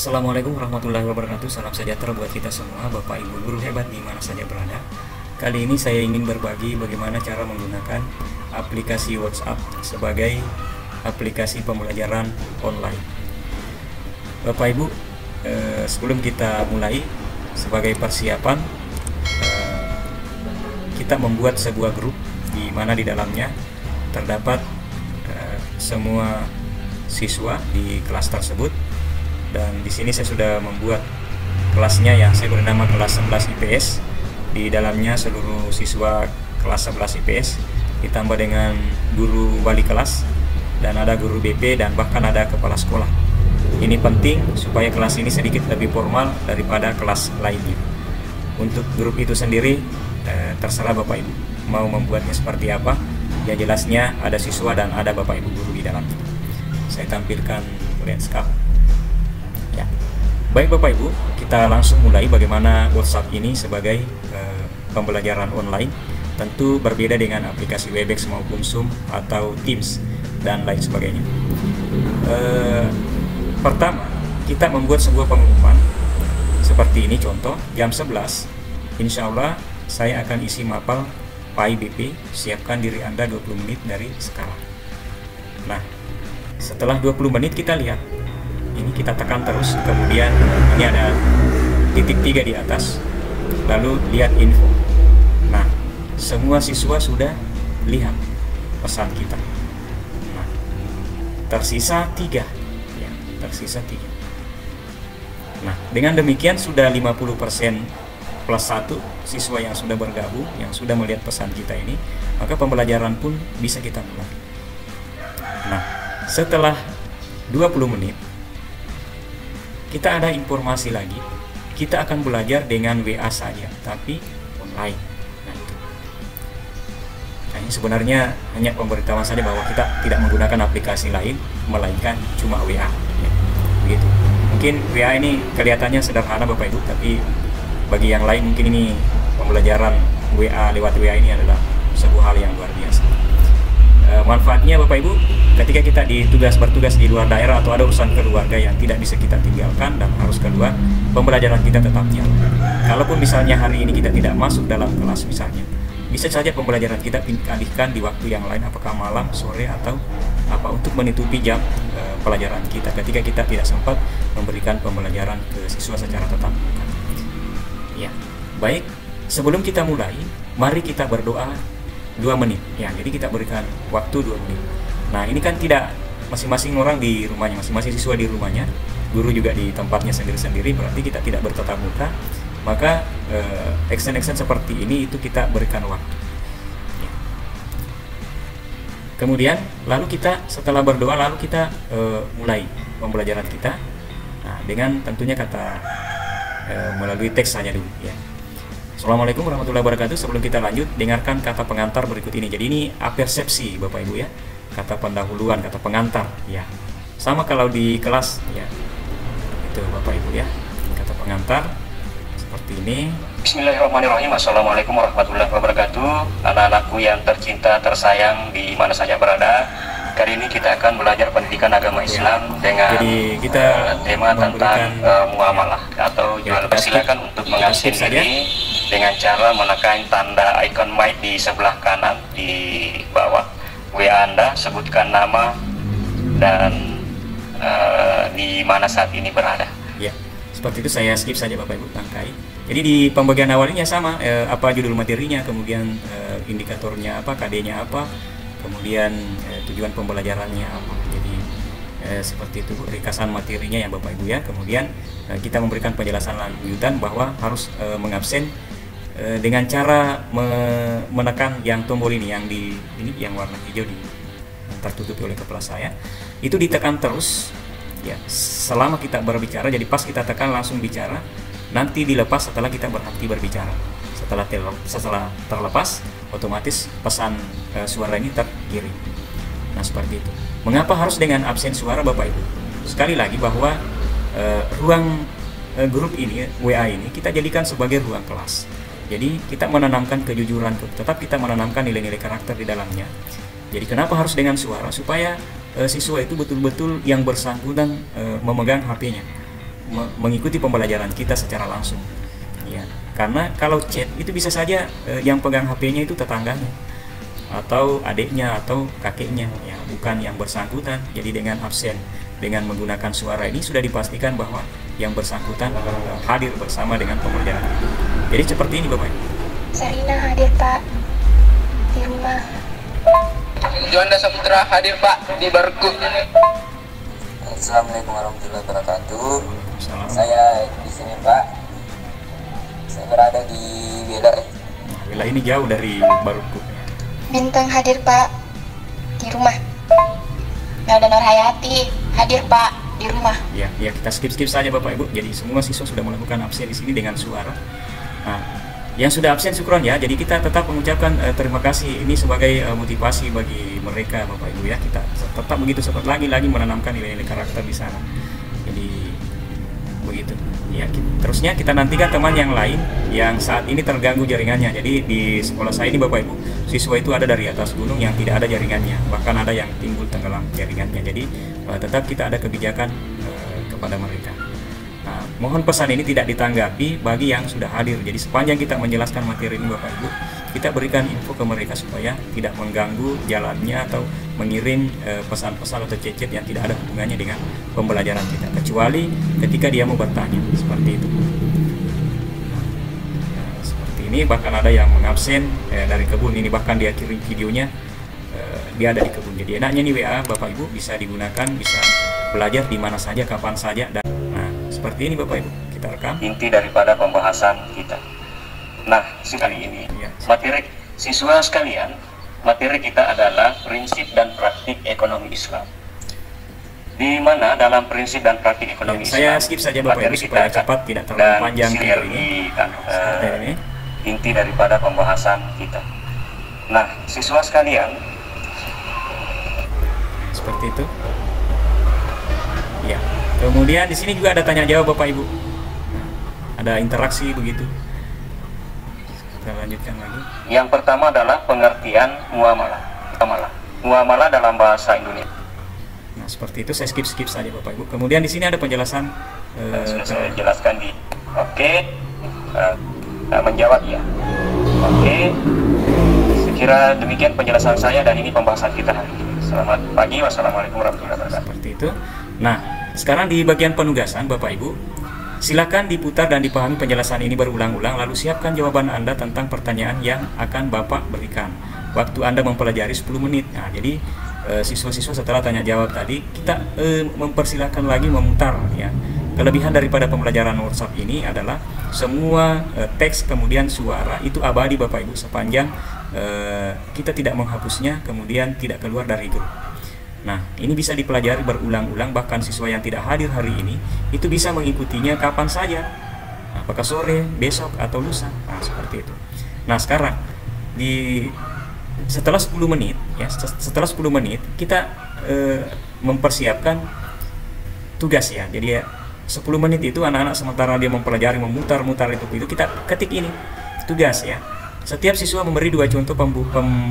Assalamualaikum warahmatullahi wabarakatuh. Salam sejahtera buat kita semua, Bapak Ibu guru hebat di mana saja berada. Kali ini saya ingin berbagi bagaimana cara menggunakan aplikasi WhatsApp sebagai aplikasi pembelajaran online. Bapak Ibu, sebelum kita mulai, sebagai persiapan, kita membuat sebuah grup di mana di dalamnya terdapat semua siswa di kelas tersebut. Dan di sini saya sudah membuat kelasnya yang saya beri nama kelas 11 IPS. Di dalamnya seluruh siswa kelas 11 IPS ditambah dengan guru wali kelas, dan ada guru BP, dan bahkan ada kepala sekolah. Ini penting supaya kelas ini sedikit lebih formal daripada kelas lainnya. Untuk grup itu sendiri terserah Bapak Ibu mau membuatnya seperti apa. Ya, jelasnya ada siswa dan ada Bapak Ibu guru di dalamnya. Saya tampilkan landscape. Ya. Baik Bapak Ibu, kita langsung mulai bagaimana WhatsApp ini sebagai pembelajaran online. Tentu berbeda dengan aplikasi Webex maupun Zoom atau Teams dan lain sebagainya. Pertama, kita membuat sebuah pengumuman seperti ini. Contoh, jam 11 insya Allah saya akan isi mapel PAI BP. Siapkan diri Anda 20 menit dari sekarang. Nah, setelah 20 menit kita lihat, ini kita tekan terus, kemudian ini ada titik 3 di atas, lalu lihat info. Nah, semua siswa sudah lihat pesan kita. Nah, tersisa 3 ya, tersisa 3. Nah, dengan demikian sudah 50% plus 1 siswa yang sudah bergabung, yang sudah melihat pesan kita ini, maka pembelajaran pun bisa kita mulai. Nah, setelah 20 menit kita ada informasi lagi, kita akan belajar dengan WA saja, tapi online. Nah, itu. Nah, ini sebenarnya hanya pemberitahuan saja bahwa kita tidak menggunakan aplikasi lain, melainkan cuma WA. Ya, begitu. Mungkin WA ini kelihatannya sederhana Bapak Ibu, tapi bagi yang lain mungkin ini pembelajaran WA lewat WA ini adalah sebuah hal yang luar biasa. Manfaatnya Bapak Ibu, ketika kita bertugas di luar daerah atau ada urusan keluarga yang tidak bisa kita tinggalkan dan harus keluar, pembelajaran kita tetap jalan. Kalaupun misalnya hari ini kita tidak masuk dalam kelas misalnya, bisa saja pembelajaran kita alihkan di waktu yang lain, apakah malam, sore, atau apa, untuk menutupi jam pelajaran kita ketika kita tidak sempat memberikan pembelajaran ke siswa secara tatap muka. Ya, baik. Sebelum kita mulai, mari kita berdoa 2 menit. Ya, jadi kita berikan waktu 2 menit. Nah, ini kan tidak masing-masing orang di rumahnya, masing-masing siswa di rumahnya, guru juga di tempatnya sendiri-sendiri, berarti kita tidak bertatap muka. Maka action-action seperti ini itu kita berikan waktu. Ya. Kemudian lalu kita setelah berdoa lalu kita mulai pembelajaran kita. Nah, dengan tentunya kata melalui teks saja dulu ya. Assalamualaikum warahmatullahi wabarakatuh. Sebelum kita lanjut, dengarkan kata pengantar berikut ini. Jadi ini apersepsi Bapak Ibu ya. Kata pendahuluan, kata pengantar ya. Sama kalau di kelas ya. Itu Bapak Ibu ya. Kata pengantar seperti ini. Bismillahirrahmanirrahim. Assalamualaikum warahmatullahi wabarakatuh. Anak-anakku yang tercinta, tersayang di mana saja berada. Kali ini kita akan belajar pendidikan agama Islam dengan tema tentang muamalah atau jual beli. Silakan untuk mengasih diri dengan cara menekan tanda icon mic di sebelah kanan di bawah WA Anda, sebutkan nama dan di mana saat ini berada. Ya, seperti itu. Saya skip saja Bapak Ibu, tangkai. Jadi di pembagian awalnya sama, apa judul materinya, kemudian indikatornya apa, KD-nya apa, kemudian tujuan pembelajarannya apa. Jadi seperti itu ringkasan materinya ya Bapak Ibu ya. Kemudian kita memberikan penjelasan lanjutan bahwa harus mengabsen dengan cara menekan yang tombol ini yang warna hijau yang tertutup oleh kepala saya. Itu ditekan terus ya selama kita berbicara. Jadi pas kita tekan langsung bicara, nanti dilepas setelah kita berhenti berbicara. Setelah terlepas, otomatis pesan suara ini terkirim. Nah, seperti itu. Mengapa harus dengan absen suara Bapak Ibu? Sekali lagi bahwa ruang grup ini, WA ini, kita jadikan sebagai ruang kelas. Jadi kita menanamkan kejujuran, tetap kita menanamkan nilai-nilai karakter di dalamnya. Jadi kenapa harus dengan suara? Supaya siswa itu betul-betul yang bersangkutan memegang HP-nya. mengikuti pembelajaran kita secara langsung. Ya, karena kalau chat itu bisa saja yang pegang HP-nya itu tetangganya atau adiknya atau kakeknya, ya, bukan yang bersangkutan. Jadi dengan absen, dengan menggunakan suara ini sudah dipastikan bahwa yang bersangkutan hadir bersama dengan pembelajaran. Jadi seperti ini Bapak. Sarina hadir Pak di rumah. Juanda Saputra hadir Pak di Barku. Assalamualaikum warahmatullahi wabarakatuh. Salam. Saya di sini Pak. Saya berada di Bela. Bela ini jauh dari Barku. Bintang hadir Pak di rumah. Melda Nurhayati hadir Pak di rumah. Ya, kita skip saja Bapak Ibu. Jadi semua siswa sudah melakukan absen di sini dengan suara. Nah, yang sudah absen syukron ya. Jadi kita tetap mengucapkan terima kasih. Ini sebagai motivasi bagi mereka Bapak Ibu ya. Kita tetap begitu seperti lagi menanamkan nilai-nilai karakter di sana. Jadi begitu. Ya, terusnya kita nantikan teman yang lain yang saat ini terganggu jaringannya. Jadi di sekolah saya ini Bapak Ibu, siswa itu ada dari atas gunung yang tidak ada jaringannya, bahkan ada yang timbul tenggelam jaringannya. Jadi tetap kita ada kebijakan kepada mereka. Nah, mohon pesan ini tidak ditanggapi bagi yang sudah hadir. Jadi sepanjang kita menjelaskan materi ini Bapak Ibu, kita berikan info ke mereka supaya tidak mengganggu jalannya atau mengirim pesan-pesan atau chat yang tidak ada hubungannya dengan pembelajaran kita, kecuali ketika dia mau bertanya, seperti itu. Nah, seperti ini, bahkan ada yang mengabsen dari kebun ini, bahkan dia kirim videonya dia ada di kebun. Jadi enaknya nih WA Bapak Ibu bisa digunakan, bisa belajar di mana saja, kapan saja. Dan nah, seperti ini Bapak Ibu, kita rekam inti daripada pembahasan kita. Nah, sekali ini materi siswa sekalian, materi kita adalah prinsip dan praktik ekonomi Islam. Di mana dalam prinsip dan praktik ekonomi saya Islam, skip saja Bapak Ibu supaya cepat, tidak terlalu panjang video ini. Inti daripada pembahasan kita. Nah, siswa sekalian, seperti itu. Ya. Kemudian di sini juga ada tanya jawab Bapak Ibu. Ada interaksi begitu. Kita lanjutkan lagi. Yang pertama adalah pengertian muamalah. Muamalah dalam bahasa Indonesia. Nah, seperti itu saya skip saja Bapak Ibu. Kemudian di sini ada penjelasan sudah saya jelaskan di menjawab ya. Sekira demikian penjelasan saya dan ini pembahasan kita hari ini. Selamat pagi, wassalamualaikum warahmatullahi wabarakatuh. Seperti itu. Nah, sekarang di bagian penugasan Bapak Ibu, silakan diputar dan dipahami penjelasan ini berulang-ulang, lalu siapkan jawaban Anda tentang pertanyaan yang akan Bapak berikan. Waktu Anda mempelajari 10 menit. Nah, jadi siswa-siswa setelah tanya jawab tadi, kita mempersilahkan lagi memutar ya. Kelebihan daripada pembelajaran WhatsApp ini adalah semua teks kemudian suara itu abadi Bapak Ibu sepanjang kita tidak menghapusnya kemudian tidak keluar dari grup. Nah, ini bisa dipelajari berulang-ulang, bahkan siswa yang tidak hadir hari ini itu bisa mengikutinya kapan saja, apakah sore, besok, atau lusa. Nah, seperti itu. Nah, sekarang setelah 10 menit ya, setelah 10 menit kita mempersiapkan tugas ya. Jadi ya 10 menit itu anak-anak sementara dia mempelajari, memutar-mutar itu kita ketik ini tugas ya. Setiap siswa memberi 2 contoh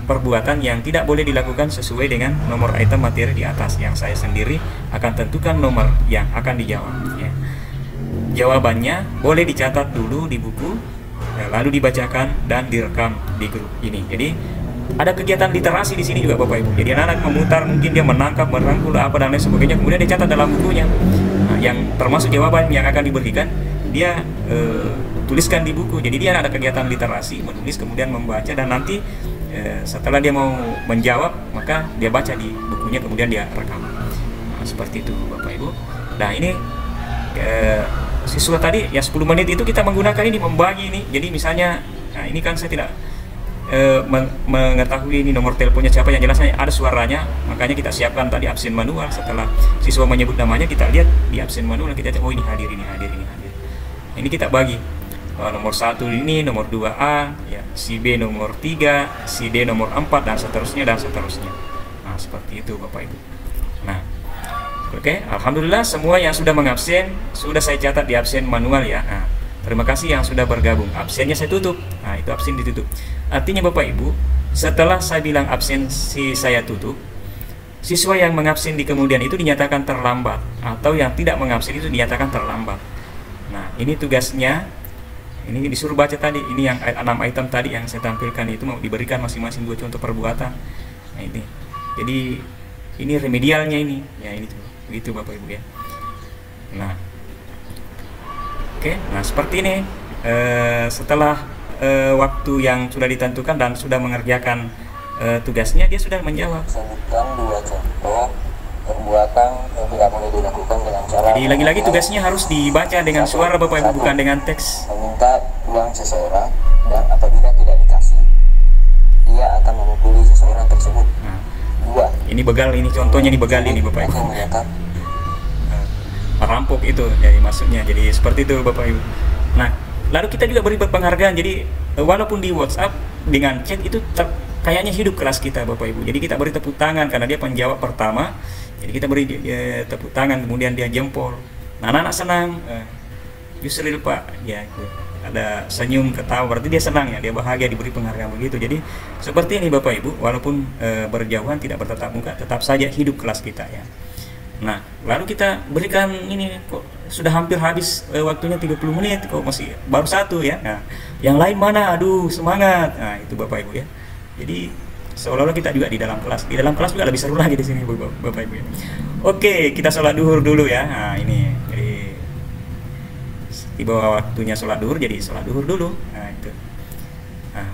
perbuatan yang tidak boleh dilakukan sesuai dengan nomor item materi di atas. Yang saya sendiri akan tentukan nomor yang akan dijawab ya. Jawabannya boleh dicatat dulu di buku, lalu dibacakan dan direkam di grup ini. Jadi ada kegiatan literasi di sini juga Bapak Ibu. Jadi anak-anak memutar, mungkin dia menangkap, merangkul apa dan lain sebagainya, kemudian dicatat dalam bukunya. Nah, yang termasuk jawaban yang akan diberikan dia tuliskan di buku. Jadi dia ada kegiatan literasi, menulis kemudian membaca, dan nanti setelah dia mau menjawab maka dia baca di bukunya kemudian dia rekam. Nah, seperti itu Bapak Ibu. Nah, ini siswa tadi ya 10 menit itu kita menggunakan ini, membagi ini. Jadi misalnya, nah ini kan saya tidak mengetahui ini nomor teleponnya siapa, yang jelasnya ada suaranya, makanya kita siapkan tadi absen manual. Setelah siswa menyebut namanya, kita lihat di absen manual, kita cek, oh ini hadir, ini hadir, ini hadir. Ini kita bagi nomor 1 ini, nomor 2A ya, si B nomor 3, si D nomor 4, dan seterusnya dan seterusnya. Nah, seperti itu Bapak Ibu. Nah, oke, alhamdulillah semua yang sudah mengabsen sudah saya catat di absen manual ya. Nah, terima kasih yang sudah bergabung. Absennya saya tutup. Nah, itu absen ditutup. Artinya Bapak Ibu, setelah saya bilang absensi saya tutup, siswa yang mengabsen di kemudian itu dinyatakan terlambat, atau yang tidak mengabsen itu dinyatakan terlambat. Nah, ini tugasnya, ini disuruh baca tadi, ini yang 6 item tadi yang saya tampilkan itu mau diberikan masing-masing 2 contoh perbuatan. Nah, ini. Jadi ini remedialnya ini. Ya, ini tuh. Begitu Bapak Ibu ya. Nah. Oke, nah seperti ini. Setelah waktu yang sudah ditentukan dan sudah mengerjakan tugasnya, dia sudah menjawab. Sebutkan 2 contoh perbuatan yang tidak boleh dilakukan dengan cara. Jadi lagi-lagi tugasnya harus dibaca dengan suara Bapak Ibu, bukan dengan teks. Meminta uang seseorang, dan apabila tidak dikasih, ia akan memukuli seseorang tersebut. Nah, 2. ini begal, ini contohnya ini begal ini Bapak Ibu. Menyatakan Merampok itu jadi maksudnya. Jadi seperti itu Bapak Ibu. Nah, lalu kita juga beri penghargaan. Jadi walaupun di WhatsApp dengan chat itu kayaknya hidup kelas kita Bapak Ibu. Jadi kita beri tepuk tangan karena dia penjawab pertama. Jadi kita beri tepuk tangan, kemudian dia jempol. Nah, anak-anak senang. Yusril Pak, ya ada senyum ketawa, berarti dia senang ya, dia bahagia diberi penghargaan begitu. Jadi seperti ini Bapak Ibu, walaupun berjauhan tidak bertatap muka, tetap saja hidup kelas kita ya. Nah, lalu kita berikan ini, kok sudah hampir habis waktunya 30 menit, kok masih baru 1 ya. Nah, yang lain mana? Aduh, semangat. Nah, itu Bapak Ibu ya. Jadi seolah-olah kita juga di dalam kelas. Di dalam kelas juga lebih seru lagi di sini Bapak Ibu ya. Oke, kita sholat duhur dulu ya. Nah, ini. Jadi tiba waktunya sholat duhur, jadi sholat duhur dulu. Nah, itu. Nah,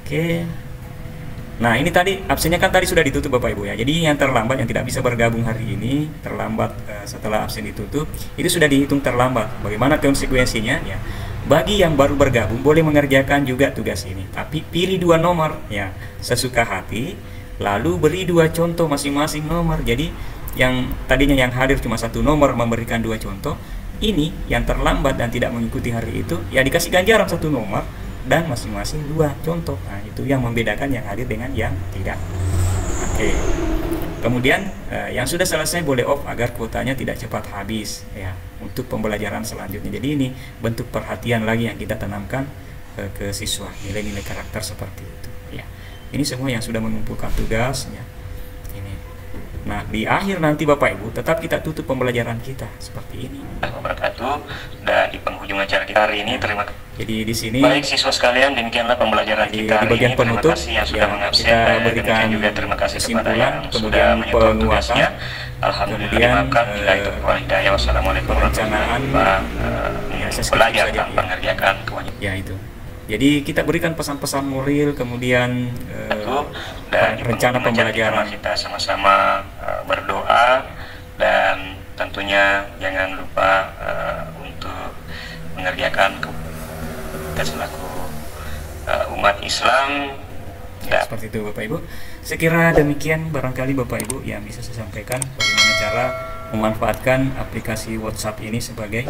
oke. Nah, ini tadi absennya kan tadi sudah ditutup Bapak Ibu ya. Jadi yang terlambat, yang tidak bisa bergabung hari ini, terlambat setelah absen ditutup, itu sudah dihitung terlambat. Bagaimana konsekuensinya ya? Bagi yang baru bergabung boleh mengerjakan juga tugas ini, tapi pilih 2 nomor ya, sesuka hati, lalu beri 2 contoh masing-masing nomor. Jadi yang tadinya yang hadir cuma 1 nomor memberikan 2 contoh, ini yang terlambat dan tidak mengikuti hari itu ya dikasih ganjaran 1 nomor dan masing-masing 2 contoh. Nah, itu yang membedakan yang hadir dengan yang tidak. Oke. Kemudian yang sudah selesai boleh off agar kuotanya tidak cepat habis ya untuk pembelajaran selanjutnya. Jadi ini bentuk perhatian lagi yang kita tanamkan ke siswa, nilai-nilai karakter seperti itu ya. Ini semua yang sudah mengumpulkan tugas ya. Ini. Nah, di akhir nanti Bapak Ibu tetap kita tutup pembelajaran kita seperti ini. Wabarakatuh. Dan di penghujung acara kita hari ini, terima kasih. Jadi di sini baik siswa sekalian, demikianlah pembelajaran kita di bagian hari ini. penutup Terima kasih yang sudah ya, mengabsen, kita dan berikan juga terima kasih kepada kesimpulan, yang kemudian sudah menyentuh penguatan, tugasnya. Alhamdulillah kemudian, dimaafkan. Bila itu hidayah. Wassalamualaikum perencanaan, warahmatullahi wabarakatuh. Belajar tanpa mengerjakan kewajiban. Ya itu. Jadi kita berikan pesan-pesan moral, kemudian dan rencana pembelajaran. Kita sama-sama berdoa, dan tentunya jangan lupa untuk mengerjakan kita selaku umat Islam. Ya, seperti itu Bapak Ibu. Sekira demikian barangkali Bapak Ibu yang bisa saya sampaikan bagaimana cara memanfaatkan aplikasi WhatsApp ini sebagai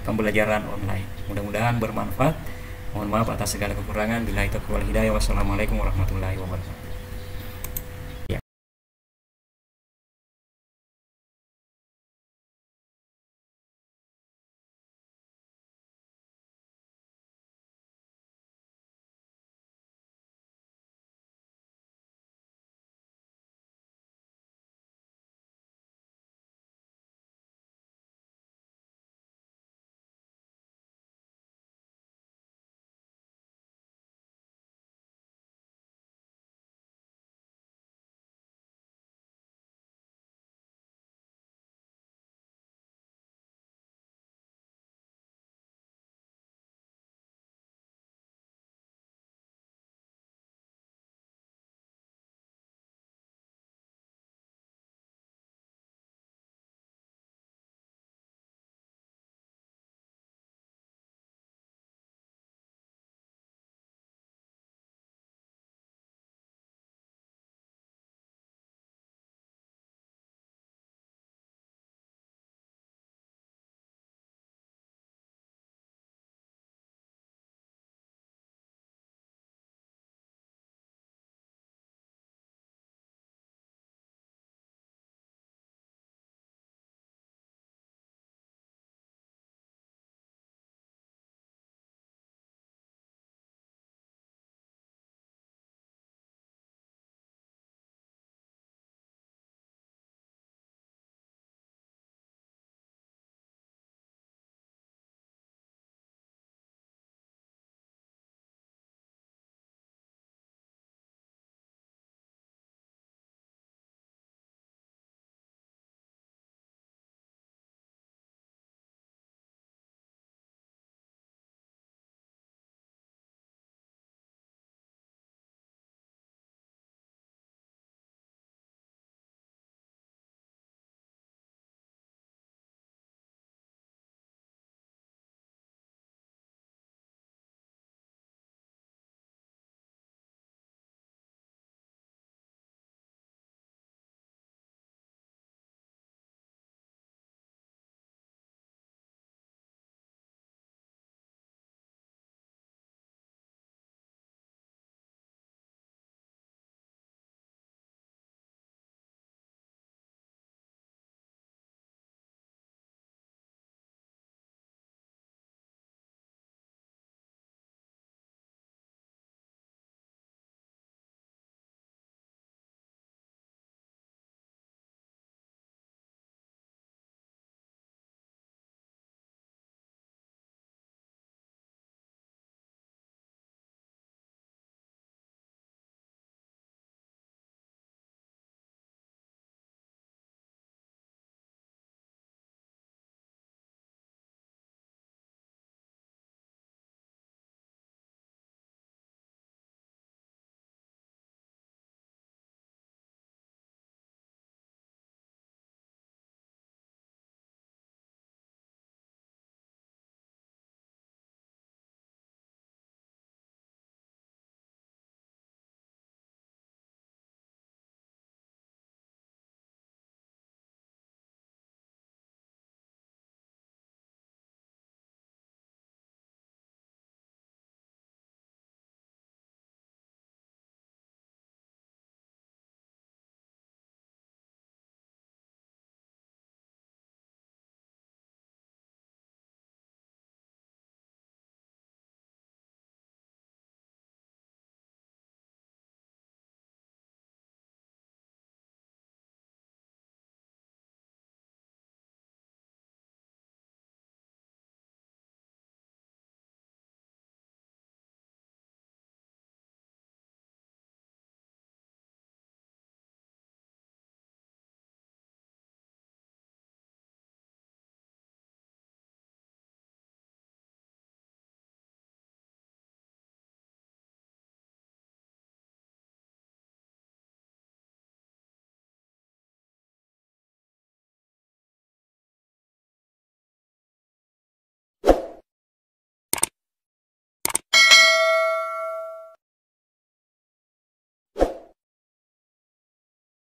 pembelajaran online. Mudah-mudahan bermanfaat. Mohon maaf atas segala kekurangan. Billahi taufiq wal hidayah. Wassalamualaikum warahmatullahi wabarakatuh.